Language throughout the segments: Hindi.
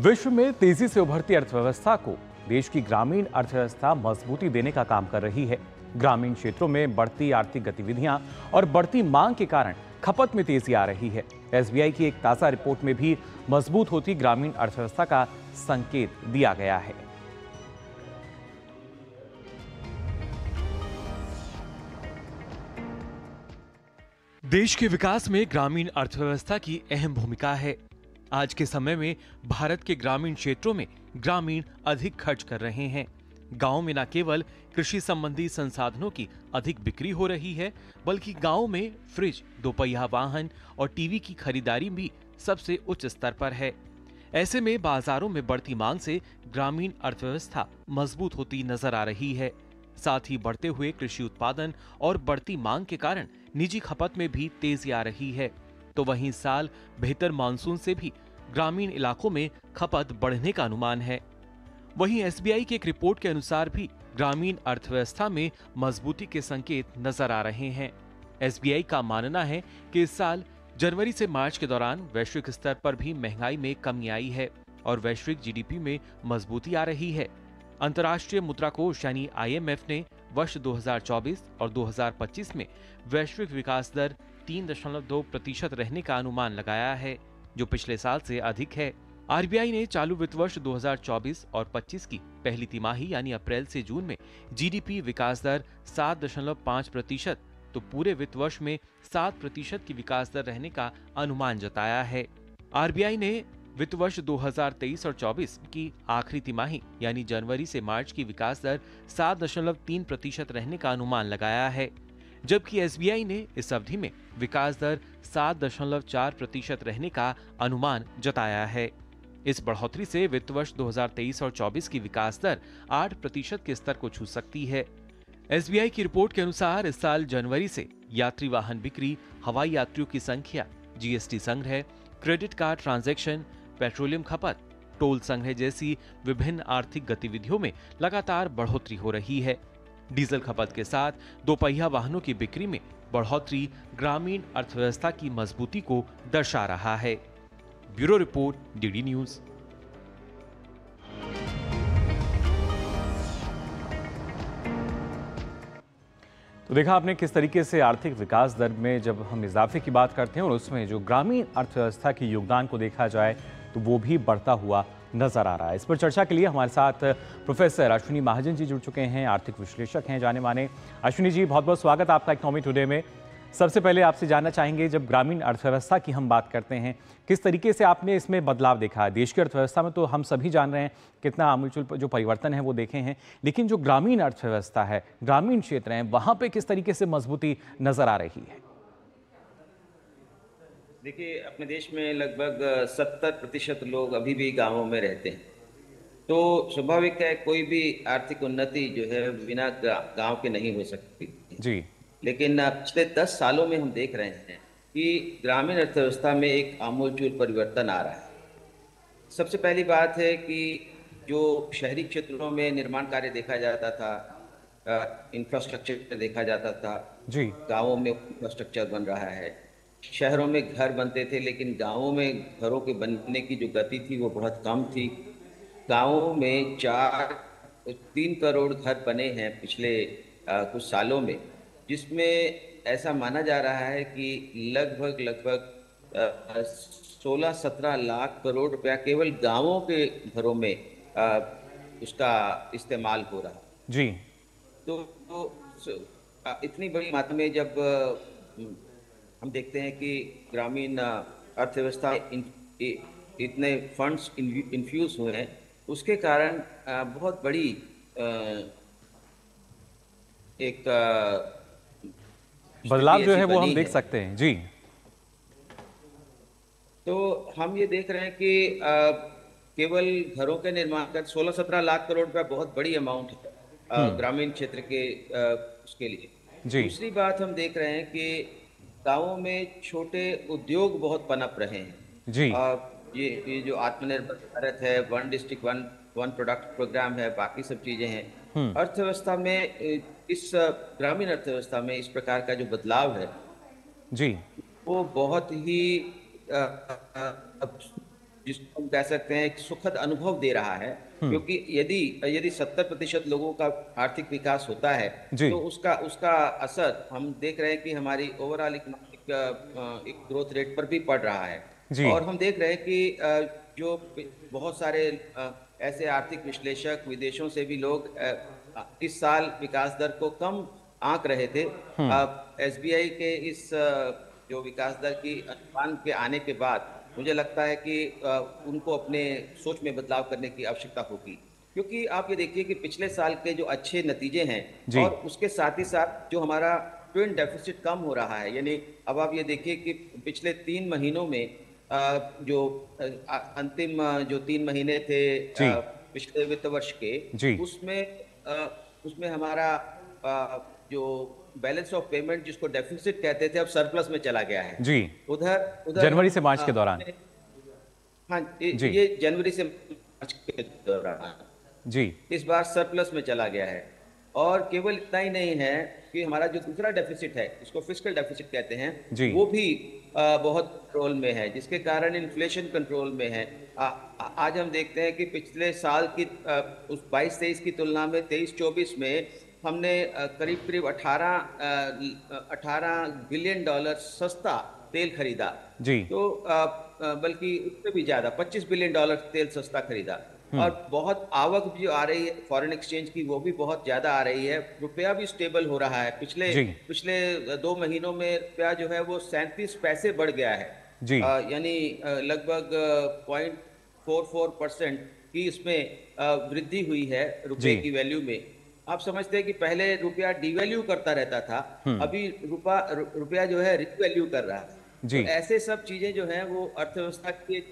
विश्व में तेजी से उभरती अर्थव्यवस्था को देश की ग्रामीण अर्थव्यवस्था मजबूती देने का काम कर रही है। ग्रामीण क्षेत्रों में बढ़ती आर्थिक गतिविधियां और बढ़ती मांग के कारण खपत में तेजी आ रही है। एसबीआई की एक ताजा रिपोर्ट में भी मजबूत होती ग्रामीण अर्थव्यवस्था का संकेत दिया गया है। देश के विकास में ग्रामीण अर्थव्यवस्था की अहम भूमिका है। आज के समय में भारत के ग्रामीण क्षेत्रों में ग्रामीण अधिक खर्च कर रहे हैं। गांव में न केवल कृषि संबंधी संसाधनों की अधिक बिक्री हो रही है, बल्कि गांव में फ्रिज, दोपहिया वाहन और टीवी की खरीदारी भी सबसे उच्च स्तर पर है। ऐसे में बाजारों में बढ़ती मांग से ग्रामीण अर्थव्यवस्था मजबूत होती नजर आ रही है। साथ ही बढ़ते हुए कृषि उत्पादन और बढ़ती मांग के कारण निजी खपत में भी तेजी आ रही है। तो वहीं इस साल बेहतर मानसून से भी ग्रामीण इलाकों में खपत बढ़ने का अनुमान है। वहीं एसबीआई की एक रिपोर्ट के अनुसार भी ग्रामीण अर्थव्यवस्था में मजबूती के संकेत नजर आ रहे हैं। एसबीआई का मानना है कि इस साल जनवरी से मार्च के दौरान वैश्विक स्तर पर भी महंगाई में कमी आई है और वैश्विक जीडीपी में मजबूती आ रही है। अंतर्राष्ट्रीय मुद्रा कोष यानी आईएमएफ ने वर्ष 2024 और 2025 में वैश्विक विकास दर 3.2% रहने का अनुमान लगाया है, जो पिछले साल से अधिक है। आरबीआई ने चालू वित्त वर्ष 2024 और 25 की पहली तिमाही यानी अप्रैल से जून में जीडीपी विकास दर 7.5%, तो पूरे वित्त वर्ष में 7% की विकास दर रहने का अनुमान जताया है। आरबीआई ने वित्त वर्ष 2023 और 24 की आखिरी तिमाही यानी जनवरी से मार्च की विकास दर 7.3% रहने का अनुमान लगाया है, जबकि एसबीआई ने इस अवधि में विकास दर 7.4% रहने का अनुमान जताया है। इस बढ़ोतरी से वित्त वर्ष 2023 और 24 की विकास दर 8% के स्तर को छू सकती है। एसबीआई की रिपोर्ट के अनुसार इस साल जनवरी से यात्री वाहन बिक्री, हवाई यात्रियों की संख्या, जीएसटी संग्रह, क्रेडिट कार्ड ट्रांजैक्शन, पेट्रोलियम खपत, टोल संग्रह जैसी विभिन्न आर्थिक गतिविधियों में लगातार बढ़ोतरी हो रही है। डीजल खपत के साथ दोपहिया वाहनों की बिक्री में बढ़ोतरी ग्रामीण अर्थव्यवस्था की मजबूती को दर्शा रहा है। Bureau report, DD news. तो देखा आपने किस तरीके से आर्थिक विकास दर में जब हम इजाफे की बात करते हैं और उसमें जो ग्रामीण अर्थव्यवस्था के योगदान को देखा जाए तो वो भी बढ़ता हुआ नजर आ रहा है। इस पर चर्चा के लिए हमारे साथ प्रोफेसर अश्विनी महाजन जी जुड़ चुके हैं, आर्थिक विश्लेषक हैं जाने माने। अश्विनी जी, बहुत बहुत स्वागत आपका इकोनॉमी टुडे में। सबसे पहले आपसे जानना चाहेंगे, जब ग्रामीण अर्थव्यवस्था की हम बात करते हैं, किस तरीके से आपने इसमें बदलाव देखा है? देश की अर्थव्यवस्था में तो हम सभी जान रहे हैं कितना आमूलचूल जो परिवर्तन है वो देखे हैं, लेकिन जो ग्रामीण अर्थव्यवस्था है, ग्रामीण क्षेत्र हैं, वहां पे किस तरीके से मजबूती नजर आ रही है? देखिए, अपने देश में लगभग 70% लोग अभी भी गांवों में रहते हैं। तो स्वाभाविक है, कोई भी आर्थिक उन्नति जो है बिना गांव के नहीं हो सकती। जी। लेकिन पिछले 10 सालों में हम देख रहे हैं कि ग्रामीण अर्थव्यवस्था में एक आमूलचूल परिवर्तन आ रहा है। सबसे पहली बात है कि जो शहरी क्षेत्रों में निर्माण कार्य देखा जाता था, इंफ्रास्ट्रक्चर देखा जाता था, जी। गांवों में इंफ्रास्ट्रक्चर बन रहा है। शहरों में घर बनते थे, लेकिन गांवों में घरों के बनने की जो गति थी वो बहुत कम थी। गांवों में 3 करोड़ घर बने हैं पिछले कुछ सालों में, जिसमें ऐसा माना जा रहा है कि लगभग 16-17 लाख करोड़ रुपया केवल गांवों के घरों में उसका इस्तेमाल हो रहा है। जी। इतनी बड़ी मात्रा में जब हम देखते हैं कि ग्रामीण अर्थव्यवस्था इतने फंड्स इन्फ्यूज हुए हैं, उसके कारण बहुत बड़ी एक बदलाव जो है वो हम देख सकते हैं। जी। तो हम ये देख रहे हैं कि केवल घरों के निर्माण का 16-17 लाख करोड़ रुपया बहुत बड़ी अमाउंट है ग्रामीण क्षेत्र के उसके लिए। दूसरी बात हम देख रहे हैं कि गांवों में छोटे उद्योग बहुत पनप रहे हैं। जी। ये जो आत्मनिर्भर भारत है, one district one product programme है, बाकी सब चीजें हैं। अर्थव्यवस्था में इस ग्रामीण अर्थव्यवस्था में इस प्रकार का जो बदलाव है जी, वो बहुत ही जिसको हम कह सकते हैं एक सुखद अनुभव दे रहा है, क्योंकि यदि यदि 70% लोगों का आर्थिक विकास होता है जी। तो उसका उसका असर हम देख रहे हैं कि हमारी ओवरऑल इकोनॉमिक एक ग्रोथ रेट पर भी पड़ रहा है। जी। और हम देख रहे हैं कि जो बहुत सारे ऐसे आर्थिक विश्लेषक विदेशों से भी लोग इस साल विकास दर को कम आंक रहे थे। एसबीआई के इस जो विकास दर की अनुमान के आने के बाद मुझे लगता है कि उनको अपने सोच में बदलाव करने की आवश्यकता होगी, क्योंकि आप ये देखिए कि पिछले साल के जो अच्छे नतीजे हैं जी। और उसके साथ ही साथ जो हमारा ट्विन डेफिसिट कम हो रहा है, यानी अब आप ये देखिए कि पिछले 3 महीनों में जो अंतिम जो 3 महीने थे जी। पिछले वित्त वर्ष के, जी। उसमें उसमें हमारा जो बैलेंस ऑफ पेमेंट जिसको डेफिसिट कहते थे, अब सरप्लस में चला गया है। जी। उधर उधर जनवरी से मार्च के दौरान। हाँ, जी। ये जनवरी से मार्च के दौरान जी। इस बार सरप्लस में चला गया है। और केवल इतना ही नहीं है कि हमारा जो दूसरा डेफिसिट है, इसको फिस्कल डेफिसिट कहते हैं, जी। वो भी बहुत कंट्रोल में है, जिसके कारण इन्फ्लेशन कंट्रोल में है। आज हम देखते हैं कि पिछले साल की उस 22-23 की तुलना में 23-24 में हमने करीब करीब 18 बिलियन डॉलर सस्ता तेल खरीदा। जी। तो बल्कि उससे भी ज्यादा 25 बिलियन डॉलर तेल सस्ता खरीदा। और बहुत आवक भी आ रही है फॉरेन एक्सचेंज की, वो भी बहुत ज्यादा आ रही है। रुपया भी स्टेबल हो रहा है। पिछले जी। पिछले 2 महीनों में रुपया जो है वो 37 पैसे बढ़ गया है। जी। यानी लगभग 0.44% की इसमें वृद्धि हुई है रुपए जी। की वैल्यू में। आप समझते हैं कि पहले रुपया डिवैल्यू करता रहता था, अभी रुपया जो है रिवैल्यू कर रहा है। तो जी। ऐसे सब चीजें जो हैं वो अर्थव्यवस्था की एक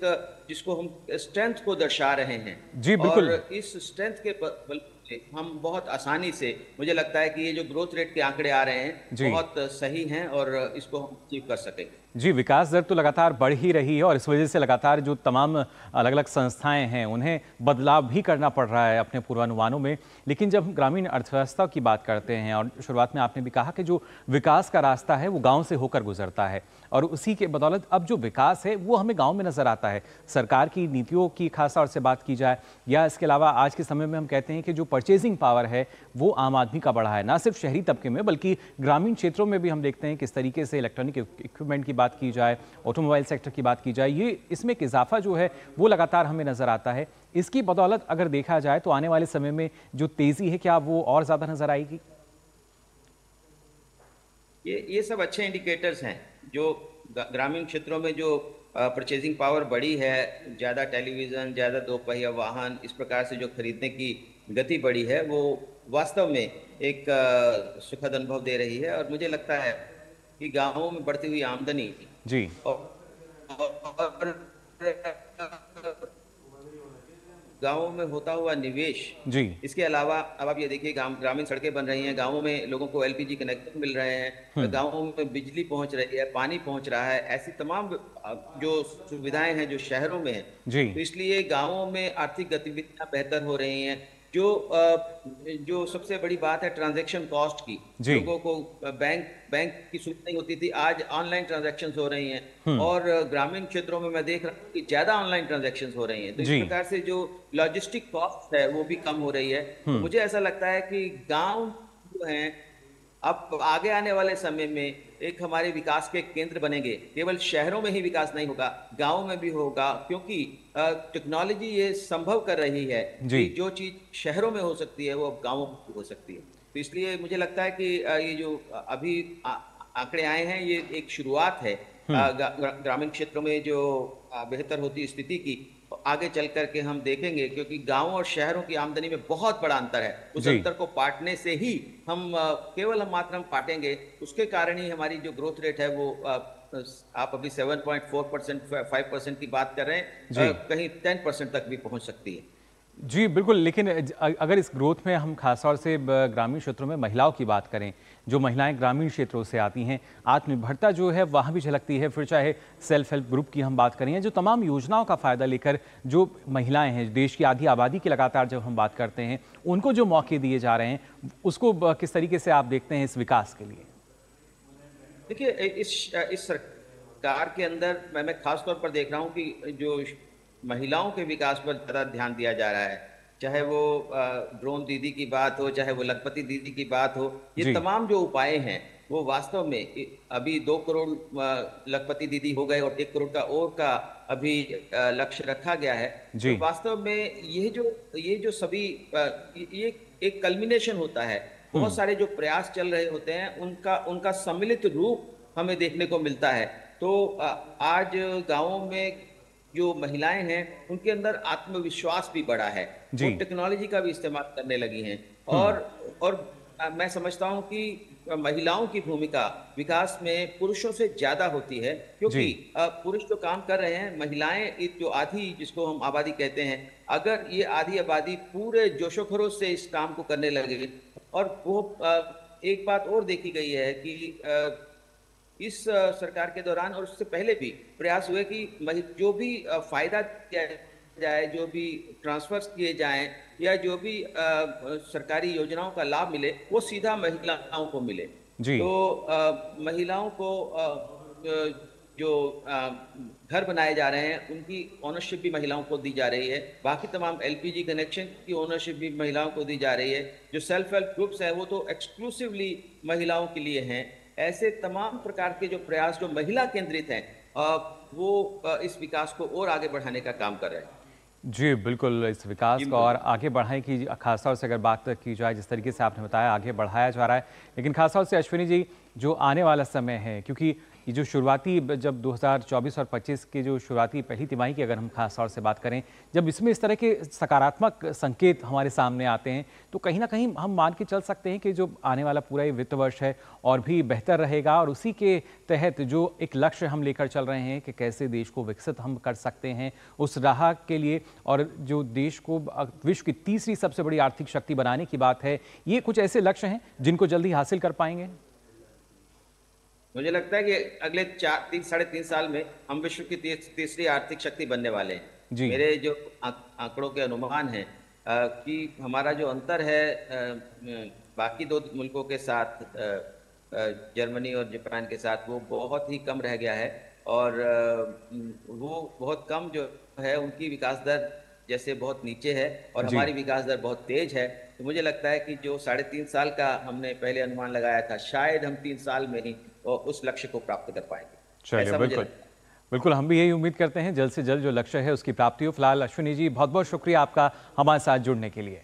जिसको हम स्ट्रेंथ को दर्शा रहे हैं। जी और बिल्कुल। इस स्ट्रेंथ के बल पे हम बहुत आसानी से, मुझे लगता है कि ये जो ग्रोथ रेट के आंकड़े आ रहे हैं जी। बहुत सही हैं और इसको हम अचीव कर सकेंगे। जी, विकास दर तो लगातार बढ़ ही रही है और इस वजह से लगातार जो तमाम अलग अलग संस्थाएं हैं उन्हें बदलाव भी करना पड़ रहा है अपने पूर्वानुमानों में। लेकिन जब हम ग्रामीण अर्थव्यवस्था की बात करते हैं, और शुरुआत में आपने भी कहा कि जो विकास का रास्ता है वो गांव से होकर गुजरता है, और उसी के बदौलत अब जो विकास है वो हमें गांव में नजर आता है। सरकार की नीतियों की खास तौर से बात की जाए, या इसके अलावा आज के समय में हम कहते हैं कि जो परचेजिंग पावर है वो आम आदमी का बढ़ा है, ना सिर्फ शहरी तबके में बल्कि ग्रामीण क्षेत्रों में भी। हम देखते हैं किस तरीके से इलेक्ट्रॉनिक इक्विपमेंट की बात की जाए, ऑटोमोबाइल सेक्टर की बात की जाए, ये इसमें एक इजाफा जो है वो लगातार हमें नजर आता है। इसकी बदौलत अगर देखा जाए तो आने वाले समय में जो तेजी है, क्या वो और ज्यादा नजर आएगी? ये सब अच्छे इंडिकेटर्स हैं। जो ग्रामीण क्षेत्रों में जो परचेजिंग पावर बढ़ी है, ज़्यादा टेलीविज़न, ज़्यादा दोपहिया वाहन, इस प्रकार से जो खरीदने की गति बढ़ी है, वो वास्तव में एक सुखद अनुभव दे रही है। और मुझे लगता है कि गांवों में बढ़ती हुई आमदनी जी। और गांवों में होता हुआ निवेश, जी। इसके अलावा अब आप ये देखिए ग्रामीण सड़कें बन रही हैं, गांवों में लोगों को एलपीजी कनेक्शन मिल रहे हैं, गांवों में बिजली पहुंच रही है, पानी पहुंच रहा है। ऐसी तमाम जो सुविधाएं हैं जो शहरों में हैं, जी। तो इसलिए गांवों में आर्थिक गतिविधियां बेहतर हो रही हैं। जो सबसे बड़ी बात है ट्रांजैक्शन कॉस्ट की, जी। लोगों को बैंक की सुविधा नहीं होती थी, आज ऑनलाइन ट्रांजैक्शंस हो रही हैं। और ग्रामीण क्षेत्रों में मैं देख रहा हूँ कि ज्यादा ऑनलाइन ट्रांजैक्शंस हो रही हैं। तो इस जी। प्रकार से जो लॉजिस्टिक कॉस्ट है वो भी कम हो रही है। तो मुझे ऐसा लगता है कि गांव जो हैं अब आगे आने वाले समय में एक हमारे विकास के केंद्र बनेंगे। केवल शहरों में ही विकास नहीं होगा, गांव में भी होगा, क्योंकि टेक्नोलॉजी ये संभव कर रही है कि जो चीज शहरों में हो सकती है वो अब गांवों में हो सकती है। तो इसलिए मुझे लगता है कि ये जो अभी आंकड़े आए हैं ये एक शुरुआत है ग्रामीण क्षेत्रों में जो बेहतर होती स्थिति की। आगे चल करके हम देखेंगे, क्योंकि गांवों और शहरों की आमदनी में बहुत बड़ा अंतर है। उस अंतर को पाटने से ही हम केवल हम पाटेंगे, उसके कारण ही हमारी जो ग्रोथ रेट है वो आप अभी 7.4% 5% की बात कर रहे हैं, कहीं 10% तक भी पहुंच सकती है। जी बिल्कुल। लेकिन अगर इस ग्रोथ में हम खासतौर से ग्रामीण क्षेत्रों में महिलाओं की बात करें, जो महिलाएं ग्रामीण क्षेत्रों से आती हैं, आत्मनिर्भरता जो है वहाँ भी झलकती है। फिर चाहे सेल्फ हेल्प ग्रुप की हम बात करें, जो तमाम योजनाओं का फ़ायदा लेकर जो महिलाएं हैं, देश की आधी आबादी की लगातार जब हम बात करते हैं, उनको जो मौके दिए जा रहे हैं, उसको किस तरीके से आप देखते हैं इस विकास के लिए? देखिए, इस सरकार के अंदर मैं खास तौर पर देख रहा हूँ कि जो महिलाओं के विकास पर ज़्यादा ध्यान दिया जा रहा है। चाहे वो ड्रोन दीदी की बात हो, चाहे वो लखपति दीदी की बात हो, ये जी। तमाम जो उपाय हैं वो वास्तव में अभी 2 करोड़ लखपति दीदी हो गए और 1 करोड़ का और का अभी लक्ष्य रखा गया है। तो जी। वास्तव में ये जो सभी ये एक कल्मिनेशन होता है। बहुत सारे जो प्रयास चल रहे होते हैं उनका उनका सम्मिलित रूप हमें देखने को मिलता है। तो आज गांवों में जो महिलाएं हैं उनके अंदर आत्मविश्वास भी बढ़ा है। वो जी। टेक्नोलॉजी का भी इस्तेमाल करने लगी हैं। हम्म। और मैं समझता हूं कि महिलाओं की भूमिका विकास में पुरुषों से ज्यादा होती है, क्योंकि जी। पुरुष तो काम कर रहे हैं, महिलाएं एक जो आधी जिसको हम आबादी कहते हैं, अगर ये आधी आबादी पूरे जोशो खरोश से इस काम को करने लगे। और वो एक बात और देखी गई है कि इस सरकार के दौरान और उससे पहले भी प्रयास हुए कि जो भी फायदा दिया जाए, जो भी ट्रांसफर्स किए जाएं या जो भी सरकारी योजनाओं का लाभ मिले वो सीधा महिलाओं को मिले। जी। तो महिलाओं को जो घर बनाए जा रहे हैं उनकी ओनरशिप भी महिलाओं को दी जा रही है। बाकी तमाम एलपीजी कनेक्शन की ओनरशिप भी महिलाओं को दी जा रही है। जो सेल्फ हेल्प ग्रुप्स हैं वो तो एक्सक्लूसिवली महिलाओं के लिए हैं। ऐसे तमाम प्रकार के जो प्रयास जो महिला केंद्रित हैं वो इस विकास को और आगे बढ़ाने का काम कर रहे हैं। जी, बिल्कुल, इस विकास को और आगे बढ़ाने की खास तौर से अगर बात की जाए, जिस तरीके से आपने बताया आगे बढ़ाया जा रहा है, लेकिन खास तौर से अश्विनी जी, जो आने वाला समय है, क्योंकि ये जो शुरुआती जब 2024 और 25 की जो शुरुआती पहली तिमाही की अगर हम खास तौर से बात करें, जब इसमें इस तरह के सकारात्मक संकेत हमारे सामने आते हैं, तो कहीं न कहीं हम मान के चल सकते हैं कि जो आने वाला पूरा ये वित्त वर्ष है और भी बेहतर रहेगा, और उसी के तहत जो एक लक्ष्य हम लेकर चल रहे हैं कि कैसे देश को विकसित हम कर सकते हैं, उस राह के लिए, और जो देश को विश्व की तीसरी सबसे बड़ी आर्थिक शक्ति बनाने की बात है, ये कुछ ऐसे लक्ष्य हैं जिनको जल्दी हासिल कर पाएंगे? मुझे लगता है कि अगले 3 साढ़े 3 साल में हम विश्व की तीसरी आर्थिक शक्ति बनने वाले हैं। जी। मेरे जो आंकड़ों के अनुमान हैं कि हमारा जो अंतर है बाकी 2 मुल्कों के साथ, जर्मनी और जापान के साथ, वो बहुत ही कम रह गया है। और वो बहुत कम जो है उनकी विकास दर जैसे बहुत नीचे है और जी। हमारी विकास दर बहुत तेज है। तो मुझे लगता है कि जो 3.5 साल का हमने पहले अनुमान लगाया था, शायद हम 3 साल में ही उस लक्ष्य को प्राप्त कर पाएंगे। चलिए, ऐसा मुझे बिल्कुल। लगता है। बिल्कुल, हम भी यही उम्मीद करते हैं जल्द से जल्द जो लक्ष्य है उसकी प्राप्ति हो। फिलहाल अश्विनी जी, बहुत बहुत शुक्रिया आपका हमारे साथ जुड़ने के लिए।